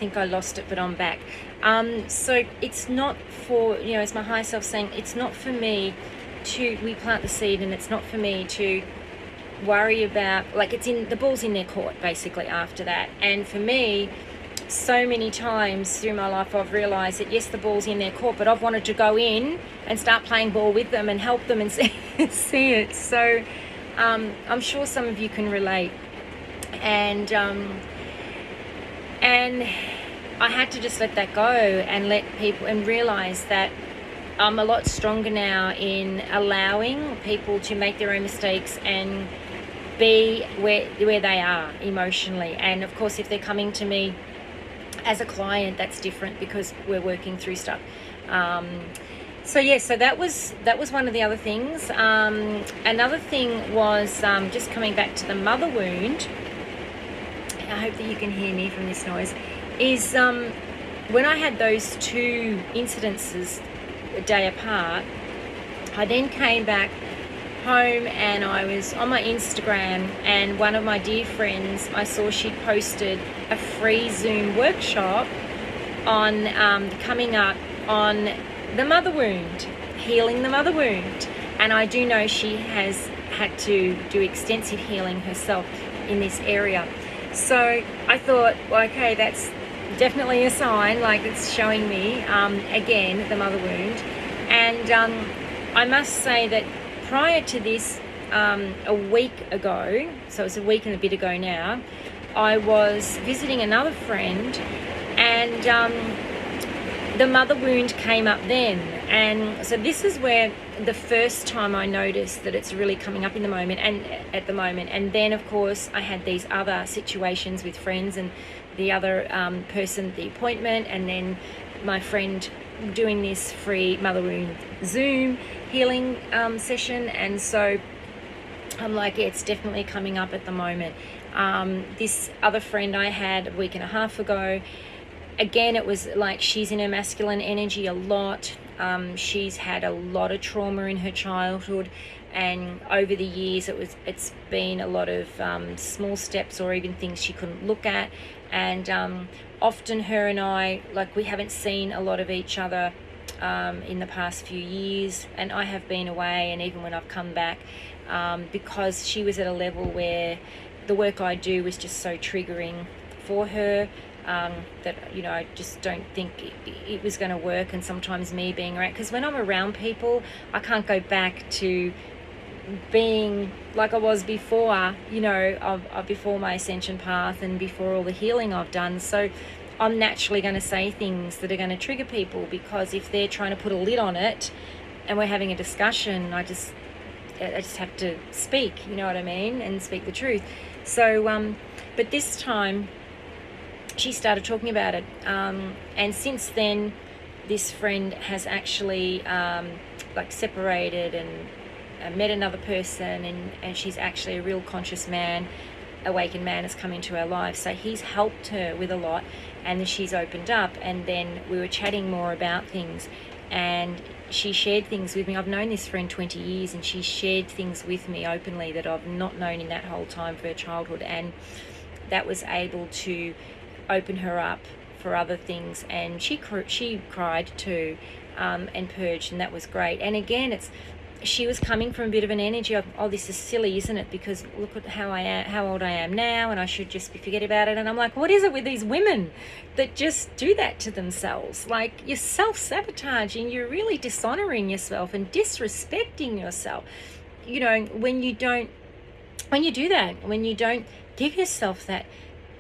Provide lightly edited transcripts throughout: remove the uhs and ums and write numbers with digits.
think I lost it, but I'm back. So it's not for, you know, it's my higher self saying, it's not for me to, we plant the seed, and it's not for me to worry about, like, it's in, the ball's in their court basically after that. And for me, so many times through my life, I've realized that yes, the ball's in their court, but I've wanted to go in and start playing ball with them and help them and see it. So I'm sure some of you can relate. And I had to just let that go and let people, and realize that I'm a lot stronger now in allowing people to make their own mistakes and be where they are emotionally. And of course, if they're coming to me as a client, that's different because we're working through stuff. So that was one of the other things. Another thing was just coming back to the mother wound. I hope that you can hear me from this noise. Is when I had those two incidences a day apart, I then came back home and I was on my Instagram, and one of my dear friends, I saw she'd posted a free Zoom workshop on coming up on the mother wound, healing the mother wound. And I do know she has had to do extensive healing herself in this area. So I thought, well, okay, that's definitely a sign, like it's showing me again the mother wound. And I must say that prior to this, a week ago, so it's a week and a bit ago now, I was visiting another friend, and the mother wound came up then. And so this is where the first time I noticed that it's really coming up in the moment, and at the moment. And then of course I had these other situations with friends, and the other person, the appointment, and then my friend doing this free mother wound Zoom healing session. And so I'm like, yeah, it's definitely coming up at the moment. This other friend I had a week and a half ago, again, it was like she's in her masculine energy a lot. She's had a lot of trauma in her childhood, and over the years it's been a lot of small steps or even things she couldn't look at. And often her and I, like, we haven't seen a lot of each other in the past few years, and I have been away, and even when I've come back, because she was at a level where the work I do was just so triggering for her, that, you know, I just don't think it was going to work. And sometimes me being around, because when I'm around people, I can't go back to being like I was before, you know, before my ascension path and before all the healing I've done. So I'm naturally going to say things that are going to trigger people, because if they're trying to put a lid on it and we're having a discussion, I just have to speak, you know what I mean, and speak the truth. So but this time she started talking about it, and since then this friend has actually like separated and met another person, and she's actually a real conscious man, awakened man has come into her life. So he's helped her with a lot, and then she's opened up. And then we were chatting more about things, and she shared things with me. I've known this friend 20 years, and she shared things with me openly that I've not known in that whole time for her childhood, and that was able to open her up for other things. And she cried too, and purged, and that was great. And again, she was coming from a bit of an energy of, oh, this is silly, isn't it? Because look at how old I am now, and I should just forget about it. And I'm like, what is it with these women that just do that to themselves? Like, you're self-sabotaging, you're really dishonoring yourself and disrespecting yourself. You know, when you do that, when you don't give yourself that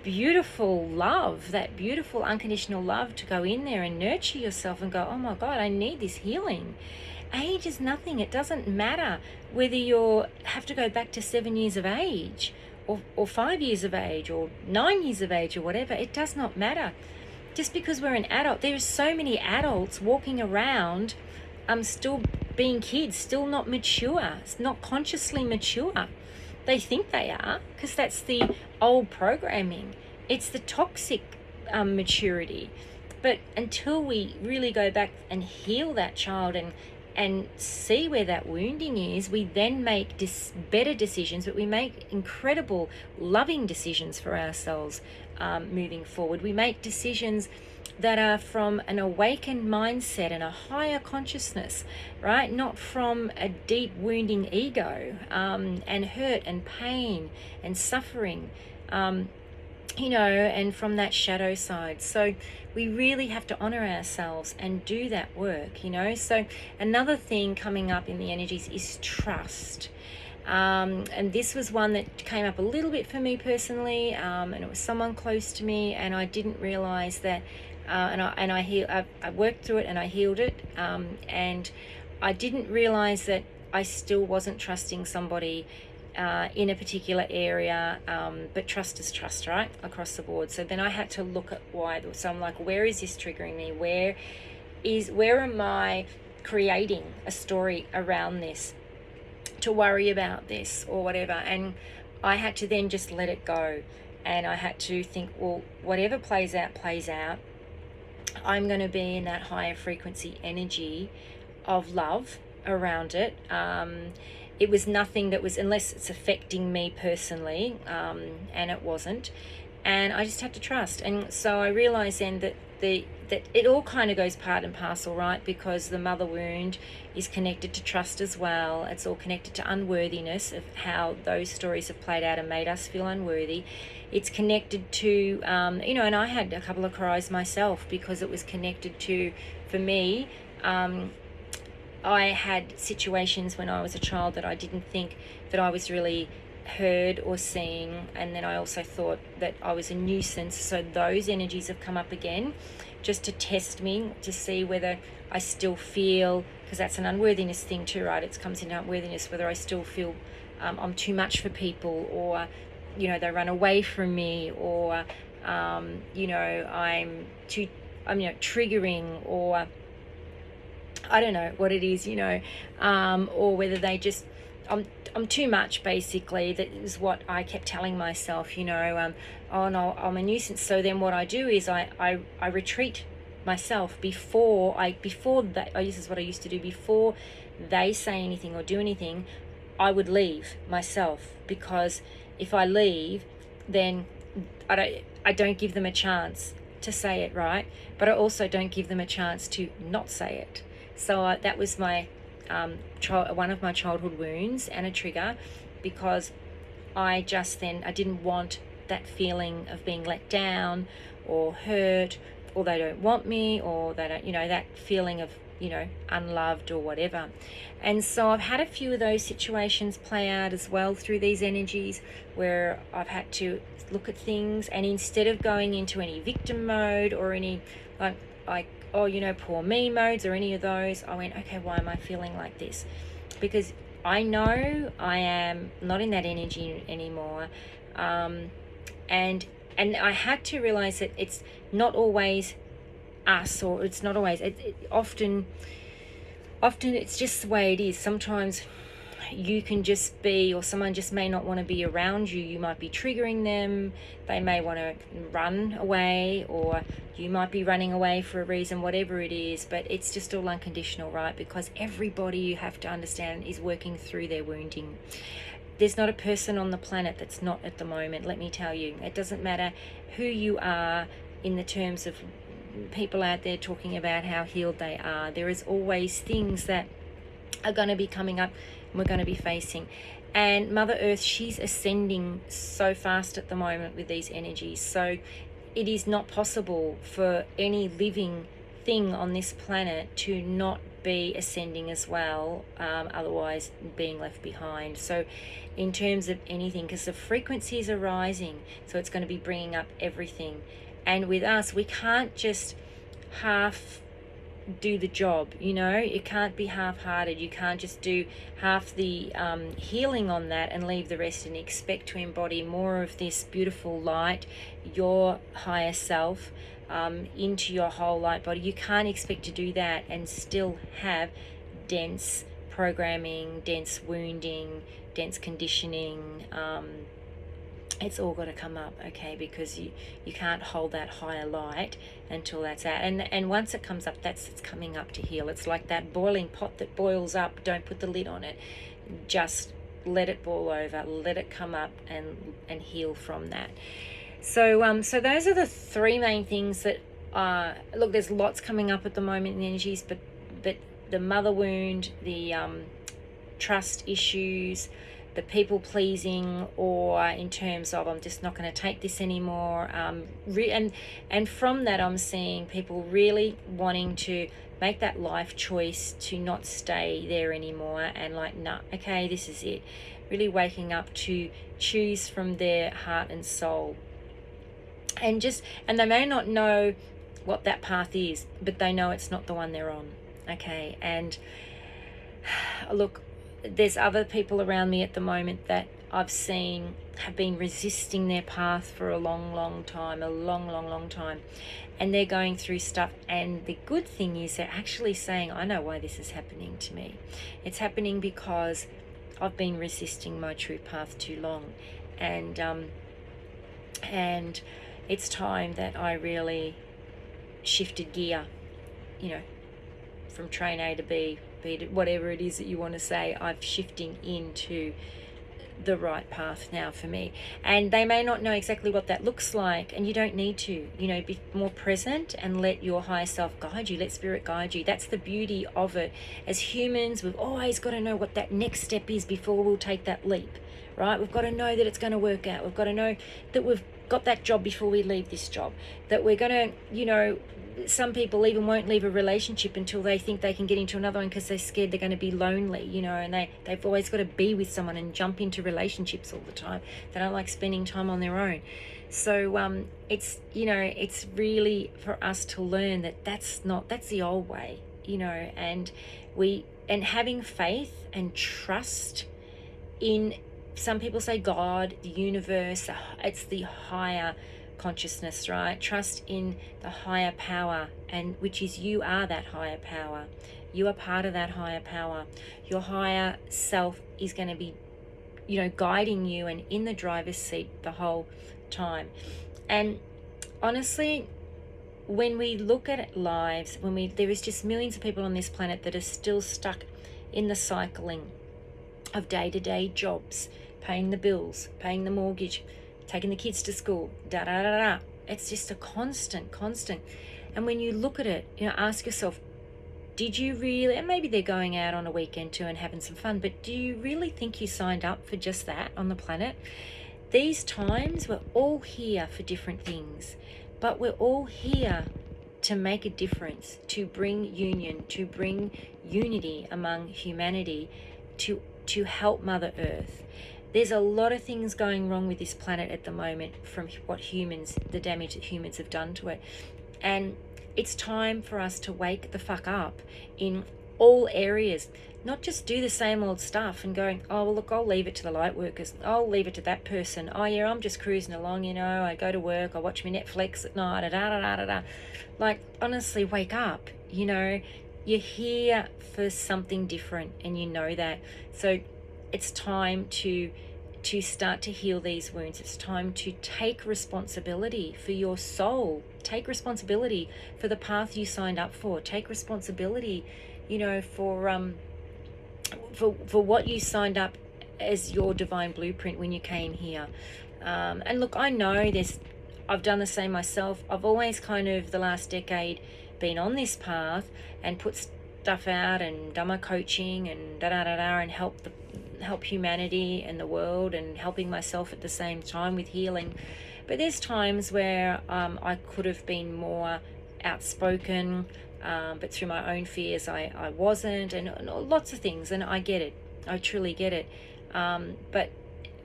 beautiful love, that beautiful unconditional love to go in there and nurture yourself and go, oh my God, I need this healing. Age is nothing. It doesn't matter whether you have to go back to 7 years of age or 5 years of age or 9 years of age or whatever. It does not matter. Just because we're an adult, there are so many adults walking around still being kids, still not mature, not consciously mature. They think they are, because that's the old programming. It's the toxic maturity. But until we really go back and heal that child and and see where that wounding is, we then make better decisions, but we make incredible loving decisions for ourselves moving forward. We make decisions that are from an awakened mindset and a higher consciousness, right? Not from a deep wounding ego and hurt and pain and suffering, and from that shadow side. So we really have to honor ourselves and do that work, So another thing coming up in the energies is trust. And this was one that came up a little bit for me personally, and it was someone close to me, and I didn't realize that, I worked through it and I healed it, and I didn't realize that I still wasn't trusting somebody in a particular area, but trust is trust, right, across the board. So then I had to look at why. So I'm like, where is this triggering me? Where am I creating a story around this to worry about this or whatever? And I had to then just let it go, and I had to think, well, whatever plays out. I'm going to be in that higher frequency energy of love around it. It was nothing that was, unless it's affecting me personally, and it wasn't. And I just had to trust. And so I realized then that it all kind of goes part and parcel, right? Because the mother wound is connected to trust as well. It's all connected to unworthiness, of how those stories have played out and made us feel unworthy. It's connected to, and I had a couple of cries myself, because it was connected to, for me, I had situations when I was a child that I didn't think that I was really heard or seen, and then I also thought that I was a nuisance. So those energies have come up again, just to test me, to see whether I still feel, because that's an unworthiness thing too, right? It comes into unworthiness, whether I still feel I'm too much for people, or they run away from me, or I'm triggering, or I don't know what it is, or whether they just, I'm too much, basically. That is what I kept telling myself, oh no, I'm a nuisance. So then what I do is I retreat myself before that. This is what I used to do before they say anything or do anything. I would leave myself, because if I leave, then I don't give them a chance to say it, right? But I also don't give them a chance to not say it. So that was my one of my childhood wounds and a trigger, because I didn't want that feeling of being let down or hurt, or they don't want me, or they don't, that feeling of, unloved or whatever. And so I've had a few of those situations play out as well through these energies, where I've had to look at things, and instead of going into any victim mode or any like poor me modes or any of those, I went, okay, why am I feeling like this? Because I know I am not in that energy anymore, and I had to realize that it's not always us, or it's not always, often it's just the way it is. Sometimes you can just be, or someone just may not want to be around you. You might be triggering them. They may want to run away, or you might be running away for a reason, whatever it is. But it's just all unconditional, right? Because everybody, you have to understand, is working through their wounding. There's not a person on the planet that's not at the moment, let me tell you. It doesn't matter who you are in the terms of people out there talking about how healed they are. There is always things that are going to be coming up and we're going to be facing. And Mother Earth, she's ascending so fast at the moment with these energies. So it is not possible for any living thing on this planet to not be ascending as well, otherwise being left behind. So in terms of anything, because the frequencies are rising, so it's going to be bringing up everything. And with us, we can't just half do the job, it can't be half-hearted. You can't just do half the healing on that and leave the rest and expect to embody more of this beautiful light, your higher self, into your whole light body. You can't expect to do that and still have dense programming, dense wounding, dense conditioning, it's all got to come up, okay, because you can't hold that higher light until that's out. And once it comes up, it's coming up to heal. It's like that boiling pot that boils up. Don't put the lid on it. Just let it boil over, let it come up and heal from that. So so those are the three main things that look, there's lots coming up at the moment in energies, but the mother wound, the trust issues, the people pleasing, or in terms of I'm just not going to take this anymore, and from that I'm seeing people really wanting to make that life choice to not stay there anymore, and like, nah, okay, this is it. Really waking up to choose from their heart and soul, and they may not know what that path is, but they know it's not the one they're on, okay. And look, there's other people around me at the moment that I've seen have been resisting their path for a long time, a long time, and they're going through stuff. And the good thing is they're actually saying, I know why this is happening to me. It's happening because I've been resisting my true path too long, and it's time that I really shifted gear, you know, from train A to B, whatever it is that you want to say. I'm shifting into the right path now for me. And they may not know exactly what that looks like, and you don't need to, you know, be more present and let your higher self guide you, let spirit guide you. That's the beauty of it. As humans, we've always got to know what that next step is before we'll take that leap, right? We've got to know that it's going to work out. We've got to know that we've got that job before we leave this job, that we're going to, you know, some people even won't leave a relationship until they think they can get into another one because they're scared they're going to be lonely, you know, and they've always got to be with someone and jump into relationships all the time. They don't like spending time on their own. So it's, you know, it's really for us to learn that that's the old way, you know, and having faith and trust in, some people say God, the universe, it's the higher consciousness, right? Trust in the higher power, and which is, you are that higher power. You are part of that higher power. Your higher self is going to be, you know, guiding you and in the driver's seat the whole time. And honestly, when we look at lives, there is just millions of people on this planet that are still stuck in the cycling of day-to-day jobs, paying the bills, paying the mortgage, taking the kids to school, It's just a constant. And when you look at it, you know, ask yourself, did you really, and maybe they're going out on a weekend too and having some fun, but do you really think you signed up for just that on the planet? These times, we're all here for different things, but we're all here to make a difference, to bring union, to bring unity among humanity, to help Mother Earth. There's a lot of things going wrong with this planet at the moment from the damage that humans have done to it. And it's time for us to wake the fuck up in all areas, not just do the same old stuff and going, oh, well, look, I'll leave it to the light workers. I'll leave it to that person. Oh, yeah, I'm just cruising along, you know, I go to work, I watch my Netflix at night, Like, honestly, wake up, you know. You're here for something different, and you know that. So it's time to start to heal these wounds. It's time to take responsibility for your soul. Take responsibility for the path you signed up for. Take responsibility, you know, for what you signed up as your divine blueprint when you came here. And look, I know I've done the same myself. I've always kind of, the last decade, been on this path and put stuff out and done my coaching and and help humanity and the world, and helping myself at the same time with healing. But there's times where I could have been more outspoken, but through my own fears I wasn't, and lots of things, and I get it, I truly get it. But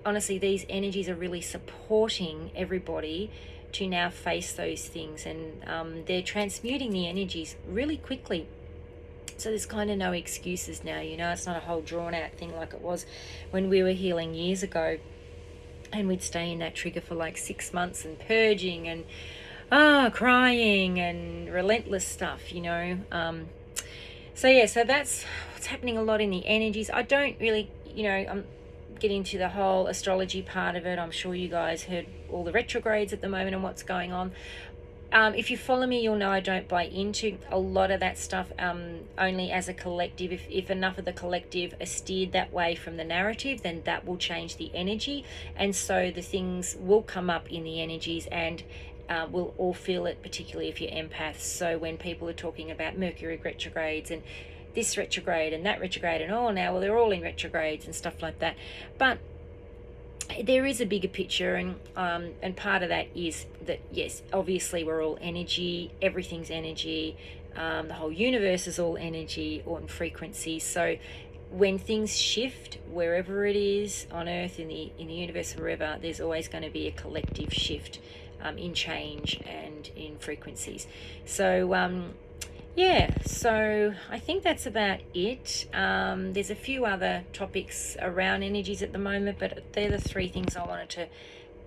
honestly, these energies are really supporting everybody to now face those things, and they're transmuting the energies really quickly. So there's kind of no excuses now, you know. It's not a whole drawn out thing like it was when we were healing years ago, and we'd stay in that trigger for like 6 months and purging and crying and relentless stuff, you know. So that's what's happening a lot in the energies. I don't really, you know, get into the whole astrology part of it. I'm sure you guys heard all the retrogrades at the moment and what's going on. If you follow me, you'll know I don't buy into a lot of that stuff, only as a collective. If enough of the collective are steered that way from the narrative, then that will change the energy. And so the things will come up in the energies, and we'll all feel it, particularly if you're empaths. So when people are talking about Mercury retrogrades and this retrograde and that retrograde, and now they're all in retrogrades and stuff like that. But there is a bigger picture, and part of that is that, yes, obviously we're all energy, everything's energy, the whole universe is all energy or in frequency. So when things shift, wherever it is on Earth, in the universe, wherever, there's always going to be a collective shift in change and in frequencies. So yeah, so I think that's about it. There's a few other topics around energies at the moment, but they're the three things I wanted to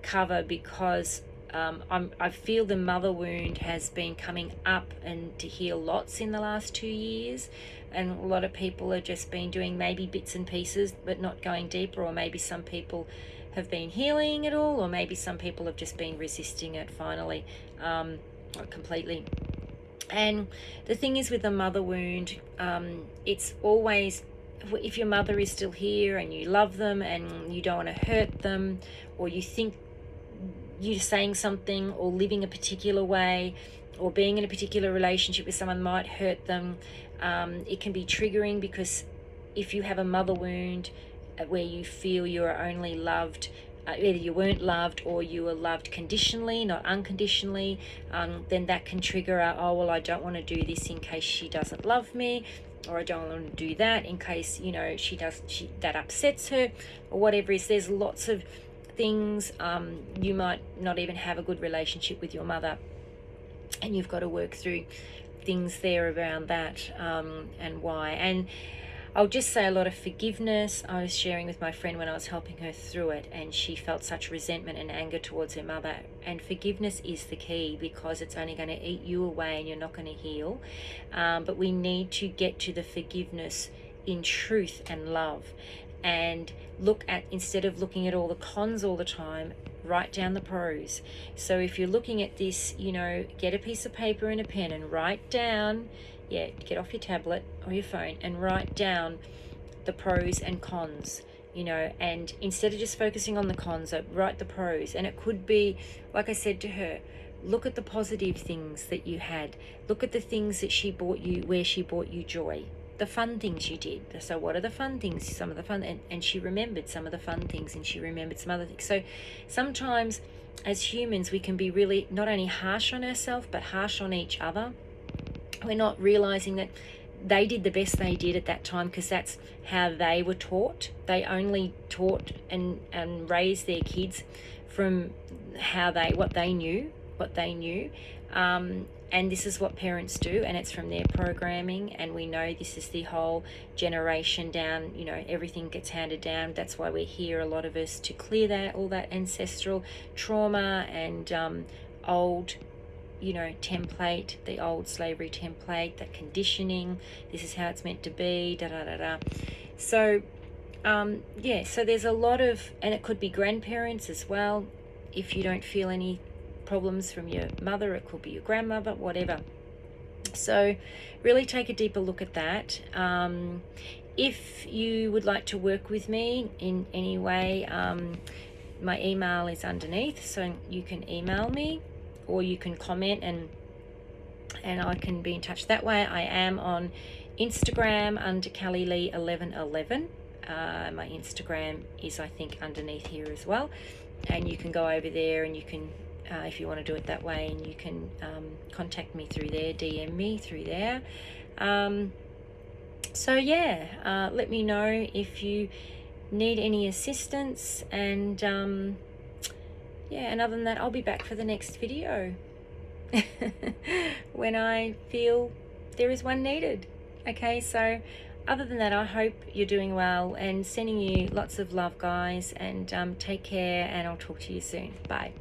cover, because I feel the mother wound has been coming up and to heal lots in the last 2 years, and a lot of people have just been doing maybe bits and pieces but not going deeper, or maybe some people have been healing it all, or maybe some people have just been resisting it finally, completely. And the thing is with the mother wound, it's always, if your mother is still here and you love them and you don't want to hurt them, or you think you're saying something or living a particular way or being in a particular relationship with someone might hurt them, it can be triggering, because if you have a mother wound where you feel you are only loved, either you weren't loved or you were loved conditionally, not unconditionally, then that can trigger oh, well, I don't want to do this in case she doesn't love me, or I don't want to do that in case, that upsets her, or whatever it is. There's lots of things. You might not even have a good relationship with your mother, and you've got to work through things there around that, and why. And I'll just say a lot of forgiveness. I was sharing with my friend when I was helping her through it, and she felt such resentment and anger towards her mother. And forgiveness is the key, because it's only going to eat you away and you're not going to heal. But we need to get to the forgiveness in truth and love, and instead of looking at all the cons all the time, write down the pros. So if you're looking at this, get a piece of paper and a pen and write down, get off your tablet or your phone and write down the pros and cons, and instead of just focusing on the cons, write the pros. And it could be, like I said to her, look at the positive things that you had. Look at the things that she brought you, where she brought you joy, the fun things you did. So what are the fun things? Some of the fun, and she remembered some of the fun things, and she remembered some other things. So sometimes as humans, we can be really not only harsh on ourselves, but harsh on each other. We're not realizing that they did the best they did at that time, because that's how they were taught. They only taught and raised their kids from what they knew. And this is what parents do, and it's from their programming. And we know this is the whole generation down, everything gets handed down. That's why we're here, a lot of us, to clear all that ancestral trauma and old template, the old slavery template, that conditioning. This is how it's meant to be, So so there's a lot of, and it could be grandparents as well. If you don't feel any problems from your mother, it could be your grandmother, whatever. So really take a deeper look at that. If you would like to work with me in any way, my email is underneath, so you can email me, or you can comment, and I can be in touch that way. I am on Instagram under Kellie Lee 1111. My Instagram is, I think, underneath here as well, and you can go over there, and you can, if you want to do it that way, and you can contact me through there, DM me through there. Let me know if you need any assistance, and and other than that, I'll be back for the next video when I feel there is one needed. Okay, so other than that, I hope you're doing well, and sending you lots of love, guys, and take care, and I'll talk to you soon. Bye.